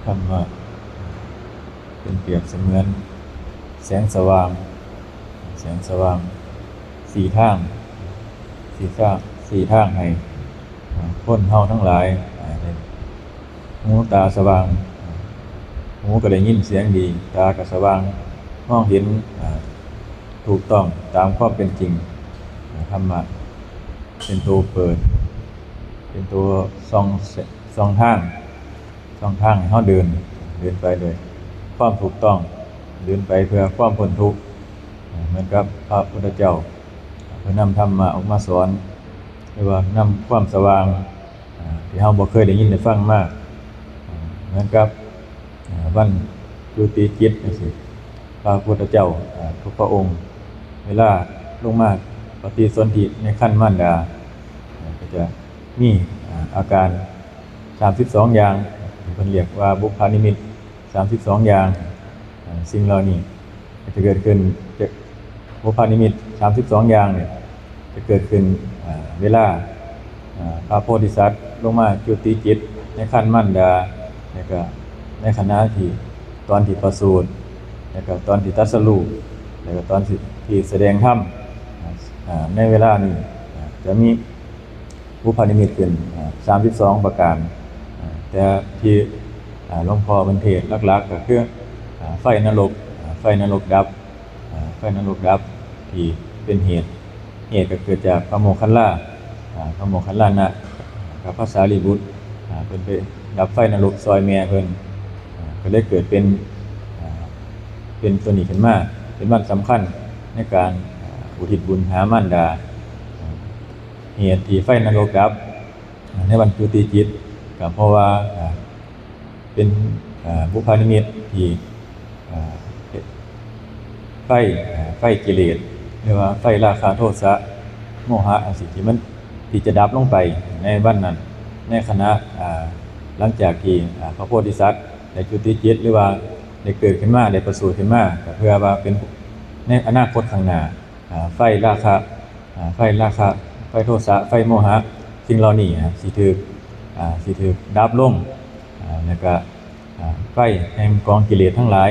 ธรรมะเป็นเปรียบเสมือนแสงสว่างสี่ทางให้คนเฮาทั้งหลายหูตาสว่างหูก็ได้ยินเสียงดีตาก็สว่างมองเห็นถูกต้องตามความเป็นจริงธรรมะเป็นตัวเปิดเป็นตัวส่องทางให้เฮาเดินไปเลยความถูกต้องเดินไปเพื่อความพ้นทุกข์เหมือนกับพระพุทธเจ้าเพื่อนำธรรมะออกมาสอนหรือว่านำความสว่างที่เฮาบ่เคยได้ยินได้ฟังมาเหมือนกับวันจุติจิตจังซี่พระพุทธเจ้าทุกพระองค์เวลาลงมาปฏิสนธิในครรภ์มารดาก็จะมีอาการ32อย่างเพิ่นเรียกว่าบุพพานิมิต32อย่างสิ่งเหล่านี้จะเกิดขึ้นจากบุพพานิมิต32อย่างเนี่ยจะเกิดขึ้นเวลาพระโพธิสัตว์ลงมาจุติจิตในครรภ์มารดาแล้วก็ในขณะที่ตอนที่ประสูติแล้วก็ตอนที่ตรัสรู้แล้วก็ตอนที่แสดงธรรมในเวลานี้จะมีบุพพานิมิตขึ้น32ประการแต่ที่หลวงพ่อบรรเทศหลักๆก็คือไฟนรกดับที่เป็นเหตุก็เกิดจากพระโมคคัลลานะกับพระสารีบุตรเพิ่นไปดับไฟนรกซอยแม่เพิ่นก็เลยเกิดเป็นตัวนี้ขึ้นมาเป็นวันสำคัญในการอุทิศบุญหามารดาเหตุที่ไฟนรกดับในวันจุติจิตก็เพราะว่าเป็นบุพพานิมิตที่ไฟกิเลสหรือว่าไฟราคะโทสะโมหะสิ่งที่มันที่จะดับลงไปในวันนั้นในขณะหลังจากที่พระโพธิสัตว์ได้จุติจิตหรือว่าได้เกิดขึ้นมาได้ประสูติขึ้นมาเพื่อว่าเป็นในอนาคตข้างหน้าไฟราคะไฟโทสะไฟโมหะสิ่งเหล่านี้สิถูกดับลงแล้วก็ไฟแห่งกองกิเลสทั้งหลาย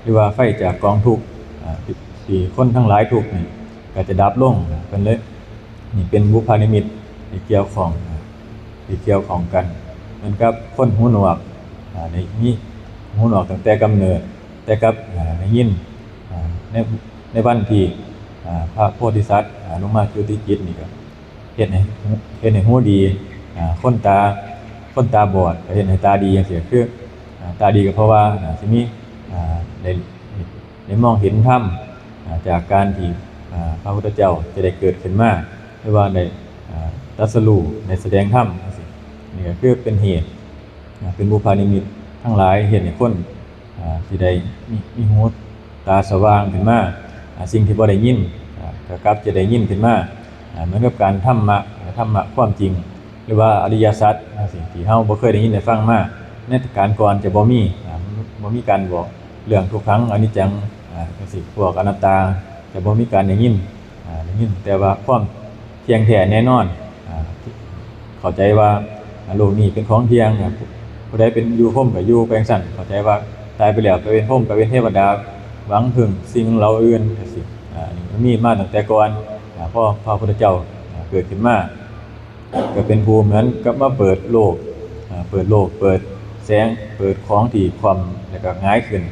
หรือว่าไฟจากกองทุกข์ที่คนทั้งหลายทุกข์นี่ก็จะดับลงกันเลยนี่เป็นบุพพานิมิตที่เกี่ยวของกันเหมือนกับคนหูหนวกในนี้หูหนวกตั้งแต่กำเนิดแต่กับได้ยินในวันที่พระโพธิสัตว์ลงมาจุติจิตนี่ก็เฮ็ดให้หูดีคนตาบอดก็เฮ็ดให้ตาดีจังซี่คือตาดีก็เพราะว่าสิมีได้มองเห็นธรรมจากการที่พระพุทธเจ้าจะได้เกิดขึ้นมาหรือว่าได้ตรัสรู้ได้แสดงธรรมจังซี่นี่ก็คือเป็นเหตุเป็นบุพพานิมิตทั้งหลายเฮ็ดให้คนสิได้มีหูตาสว่างขึ้นมาสิ่งที่บ่ได้ยินก็กลับจะได้ยินขึ้นมาเหมือนกับการธรรมะความจริงหรือว่าอริยสัจสิ่งที่เฮาบ่เคยได้ยินได้ฟังมาในการก่อนจะบ่มีการบอกเรื่องทุกครั้งอนิจจังจังซี่พวกอนัตตาจะบ่มีการได้ยินแต่ว่าความเที่ยงแท้แน่นอนเข้าใจว่าโลกนี้เป็นของเที่ยงผู้ใดเป็นอยู่พรหมก็อยู่ไปจังซั่นเข้าใจว่าตายไปแล้วไปเป็นพรหมก็เป็นเทวดาหวังพึ่งสิ่งเหล่าอื่นจังซี่นี่มีมาตั้งแต่ก่อนพอพระพุทธเจ้าเกิดขึ้นมาก็เป็นภูมิเหมือนกับมาเปิดโลกเปิดแสงเปิดของที่ความแล้วก็ง่ายขึ้น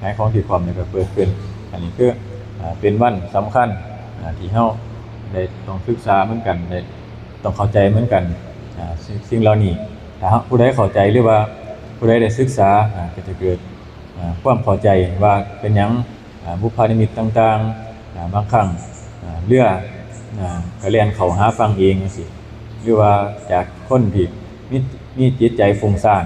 ง่ายของที่ความแล้วก็เปิดขึ้นอันนี้คือเป็นวันสำคัญที่เฮาได้ต้องศึกษาเหมือนกันได้ต้องเข้าใจเหมือนกันสิ่งเหล่านี้ถ้าผู้ใดเข้าใจหรือว่าผู้ใดได้ศึกษาก็จะเกิดความเข้าใจว่าเป็นหยังบุพพานิมิตต่างๆบางครั้งเรือก็เรียนเข้าหาฟังเองจังซี่หรือว่าจากคนที่มีจิตใจฟุ้งซ่าน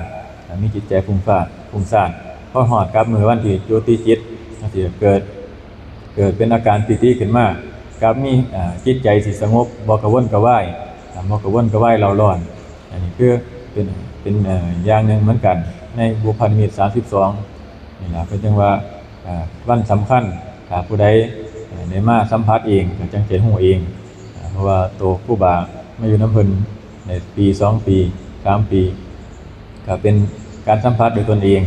พอฮอดกับมื้อวันที่จุติจิตจังซี่เกิดเป็นอาการปิติขึ้นมากับมีจิตใจสิสงบบ่กระวนกระวายเร่าร้อนอันนี้คือเป็นอย่างหนึงเหมือนกันในบุพพานิมิต32นี่ล่ะเป็นจังว่าวันสำคัญถ้าผู้ใดได้มาสัมผัสเองก็จังสิรู้เองเพราะว่าโตครูบามาอยู่นำเพิ่นในปี2ปี3ปีก็เป็น การสัมผัสโดยตนเอง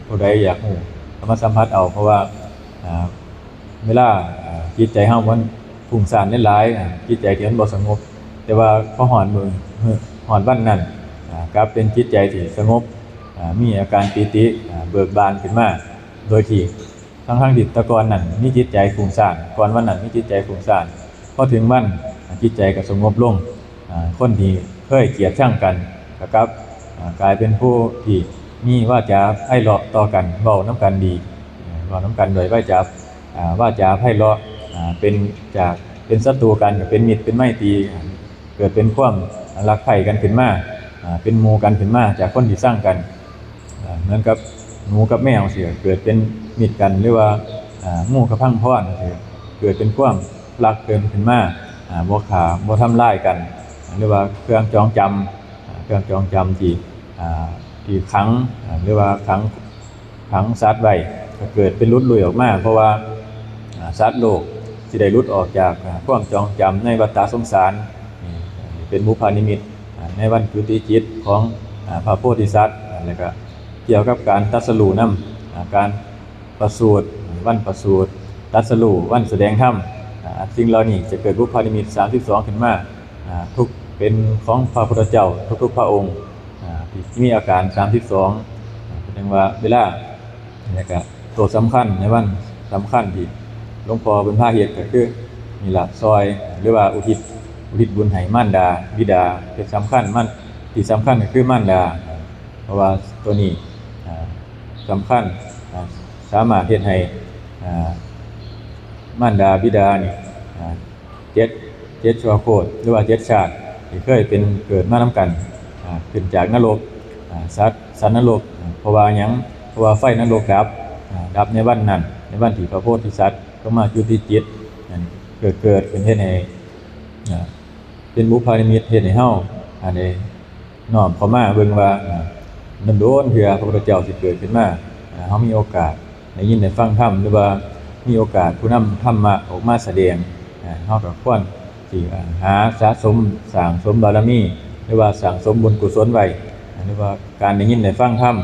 ผู้ใดอยากรู้ก็มาสัมผัสเอาเพราะว่าเวลาจิตใจเฮามันฟุ้งซ่านหลายๆจิตใจที่มันบ่สงบแต่ว่าพอฮอดมื้อฮอดวันนั้นกลับเป็นจิตใจที่สงบมีอาการปีติเบิกบานขึ้นมาโดยที่ทั้งที่แตะก่อนนั้นมีจิตใจฟุ้งซ่านก่อนวันนั้นมีจิตใจฟุ้งซ่านพอถึงวันจิตใจก็สงบลงคนที่เคยเกลียดชังกันก็กลับกลายเป็นผู้ที่มีวาจาไพเราะต่อกันเว้านํกันดีเว้านํกันโดยวาจาไพเราะเป็นศัตรูกันก็เป็นมิตรเป็นไมตรีเกิดเป็นความรักใคร่กันขึ้นมาเป็นหมู่กันขึ้นมาจากคนที่สร้างกันเหมือนกับหนูกับแมวเสียเกิดเป็นมิตรกันหรือว่าหมู่กับพังพรเกิดเป็นความรักเกินขึ้นมาบ่ขาบ่ทำร้ายกันหรือว่าเครื่องจองจำที่ขังหรือว่าขังสัตว์ไว้ก็เกิดเป็นหลุดลุ่ยออกมาเพราะว่าสัตว์โลกสิได้หลุดออกจากความจองจำในวัฏสงสารเป็นบุพนิมิตในวันจุติจิตของพระโพธิสัตว์แล้วก็เกี่ยวกับการตรัสรู้นำการประสูติวันประสูติตรัสรู้วันแสดงธรรมสิ่งเหล่านี้จะเกิดบุพนิมิต32ขึ้นมาทุกเป็นของพระพุทธเจ้าทุกๆพระองค์ที่มีอาการ32แสดงว่าเวลาแล้วก็ตัวสำคัญในวันสำคัญที่หลวงพ่อเป็นพระเฮ็ดก็คือนี่ล่ะซอยหรือว่าอุทิศบุญให้มารดาบิดาเป็นสำคัญมันที่สำคัญก็คือมารดาเพราะว่าตัวนี้สำคัญสามารถเฮ็ดให้มารดาบิดานี่เจ็ดชั่วโคตรหรือว่า7ชาติที่เคยเป็นเกิดมานำกันขึ้นจากนรกสัตว์นรกเพราะว่าหยังเพราะว่าไฟนรกดับในวันนั้นในวันที่พระโพธิสัตว์ก็มาจุติจิตเกิดเป็นเฮ็ดให้เป็นบุพนิมิตเฮ็ดให้เฮาอันนี้น้อมเข้ามาเบิ่งว่ามันโดนเพื่อพระพุทธเจ้าสิเกิดขึ้นมาเฮามีโอกาสได้ยินได้ฟังธรรมหรือว่ามีโอกาสผู้นำธรรมะออกมาแสดงเฮาก็ควรสิหาสะสมสร้างสมบารมีหรือว่าสร้างสมบุญกุศลไว้หรือว่าการได้ยินได้ฟังธรรม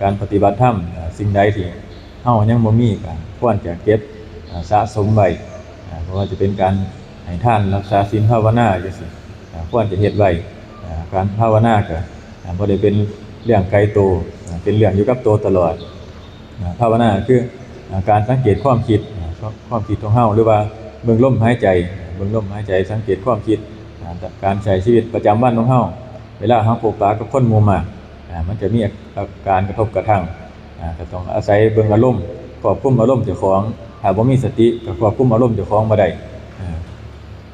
การปฏิบัติธรรมสิ่งใดที่เฮายังบ่มีก็ควรจะเก็บสะสมไว้เพราะว่าจะเป็นการให้ทานรักษาศีลภาวนาจังซี่ควรจะเฮ็ดไว้การภาวนาก็บ่ได้เป็นเรื่องไกลตัวเป็นเรื่องอยู่กับตัวตลอดภาวนาคือการสังเกตความคิดของเฮาหรือว่าเบิ่งลมหายใจสังเกตความคิดการใช้ชีวิตประจำวันของเฮาเวลาเฮาพบปะกับคนหมู่มากมันจะมีอาการกระทบกระทั่งก็ต้องอาศัยเบิ่งอารมณ์ควบคุมอารมณ์เจ้าของถ้าบ่มีสติก็ควบคุมอารมณ์เจ้าของบ่ได้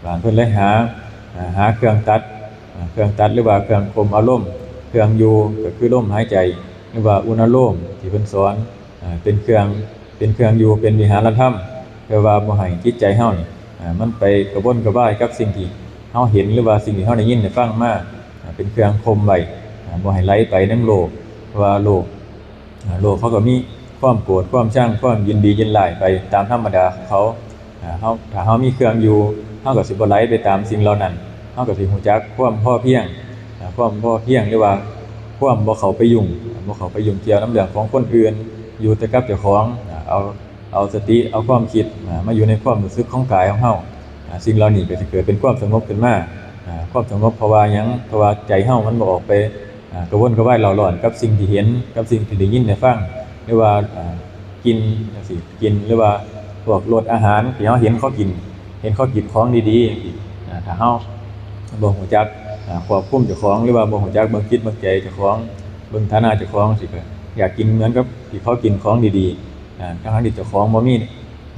บางเพิ่นเลยหาเครื่องตัดหรือว่าเครื่องข่มอารมณ์เครื่องอยู่ก็คือลมหายใจหรือว่าอุณโลมที่เพิ่นสอนเป็นเครื่องอยู่เป็นวิหารธรรมแปลว่าบ่ให้จิตใจเฮานี่มันไปกระวนกระวายกับสิ่งที่เฮาเห็นหรือว่าสิ่งที่เฮาได้ยินได้ฟังมาเป็นเครื่องข่มไว้บ่ให้ไหลไปนำโลกเพราะว่าโลกเขาก็มีความโกรธความชังความยินดียินร้ายไปตามธรรมดาของเขาถ้าเฮามีเครื่องอยู่เฮาก็สิบ่ไหลไปตามสิ่งเหล่านั้นเฮาก็สิรู้จักความพอเพียงหรือว่าความบ่เข้าไปยุ่งเกี่ยวกับเรื่องของคนอื่นอยู่แต่กับเจ้าของเอาสติเอาความคิดมาอยู่ในความรู้สึกของกายของเฮาสิ่งเหล่านี้ก็สิเกิดเป็นความสงบขึ้นมาความสงบเพราะว่าหยังเพราะว่าใจเฮามันบ่ออกไปกระวนกระวายเร่าร้อนกับสิ่งที่เห็นกับสิ่งที่ได้ยินได้ฟังหรือว่ากินจังซี่กินหรือว่าพวกรสอาหารที่เฮาเห็นเขากินของดีๆถ้าเฮาบ่รู้จักควบคุมเจ้าของหรือว่าบ่รู้จักเบิ่งจิตเบิ่งใจเจ้าของเบิ่งฐานะเจ้าของสิก็อยากกินเหมือนกับที่เขากินของดีๆทั้งที่เจ้าของบ่มี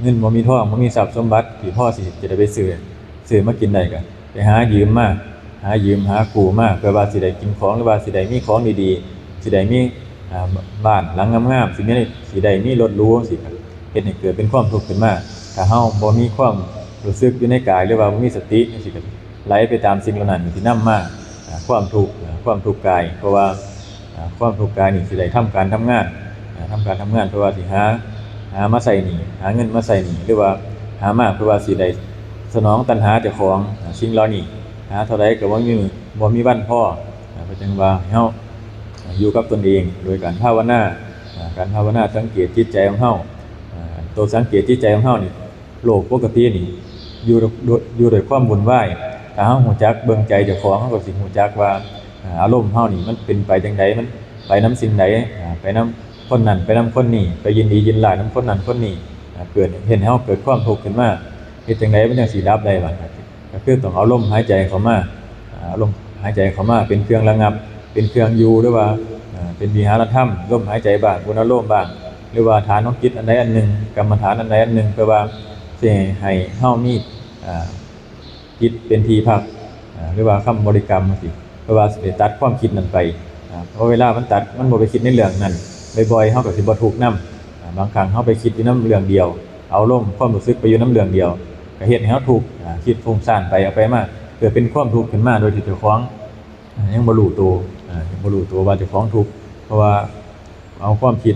เงินบ่มีทองบ่มีทรัพย์สมบัติที่พอสิจะได้ไปซื้อมากินได้ก็ไปหายืมหากู้มาเพื่อว่าสิได้กินของหรือว่าสิได้มีของดีๆสิได้มีบ้านหลังงามๆสิได้มีรถหรูจังซี่ก็เฮ็ดให้เกิดเป็นความทุกข์ขึ้นมาถ้าเฮาบ่มีความรู้สึกอยู่ในกายหรือว่าบ่มีสติจังซี่ก็ไหลไปตามสิ่งเหล่านั้นที่นำมาความทุกข์กายเพราะว่าความทุกข์กายนี่สิได้ทำการทำงานเพราะว่าสิหามาใส่หนี้หาเงินมาใส่หนี้หรือว่าหามาเพื่อว่าสิได้สนองตัณหาเจ้าของสิ่งเหล่านี้หาเท่าใดก็บ่มีวันพอเพราะฉะนั้นว่าเฮา อยู่กับตนเองโดยการภาวนาการภาวนาสังเกตจิตใจของเฮาตัวสังเกตจิตใจของเฮานี่โลกปกตินี่อยู่โดยความวุ่นวายถ้าเฮาฮู้จักเบิ่งใจเจ้าของเฮาก็สิฮู้จักว่าอารมณ์เฮานี่มันเป็นไปจังไดมันไปนำสิ่งใดไปนำคนนั้นไปนำคนนี้ไปยินดียินร้ายนำคนนั้นคนนี้เกิดเห็นให้เฮาเกิดความทุกข์ขึ้นมาเฮ็ดจังไดมันจังสิดับได้บัดก็คือต้องเอาลมหายใจเข้ามาลมหายใจเข้ามาเป็นเครื่องระงับเป็นเครื่องอยู่หรือว่าเป็นวิหารธรรมลมหายใจบ้างบุญอารมณ์บ้างหรือว่าฐานของจิตอันใดอันหนึ่งกรรมฐานอันใดอันหนึ่งเพื่อว่าสิให้เฮามีจิตเป็นที่พักหรือว่าคำบริกรรมจังซี่เพื่อว่าสิตัดความคิดนั้นไปเพราะเวลามันตัดมันบ่ไปคิดในเรื่องนั้นบ่อยๆเฮาก็สิบ่ทุกข์นำบางครั้งเฮาไปคิดอยู่นำเรื่องเดียวเอาลมความรู้สึกไปอยู่นำเรื่องเดียวก็เฮ็ดให้เฮาทุกข์คิดฟุ้งซ่านไปเอาไปมาเกิดเป็นความทุกข์ขึ้นมาโดยที่เจ้าของยังบ่รู้ตัวยังบ่รู้ตัวว่าเจ้าของทุกข์เพราะว่าเอาความคิด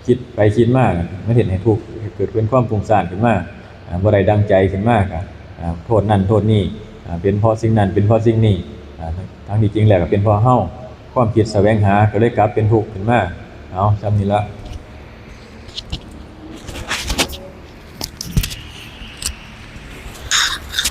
คิดไปคิดมามันเฮ็ดให้ทุกข์เกิดเป็นความฟุ้งซ่านขึ้นมาบ่ได้ดังใจขึ้นมาก็โทษนั่นโทษนี่เป็นเพราะสิ่งนั้นเป็นเพราะสิ่งนี้ทั้งที่จริงแล้วก็เป็นเพราะเฮาความคิดแสวงหาก็เลยกลับเป็นทุกข์ขึ้นมาเอาจำนี้ละ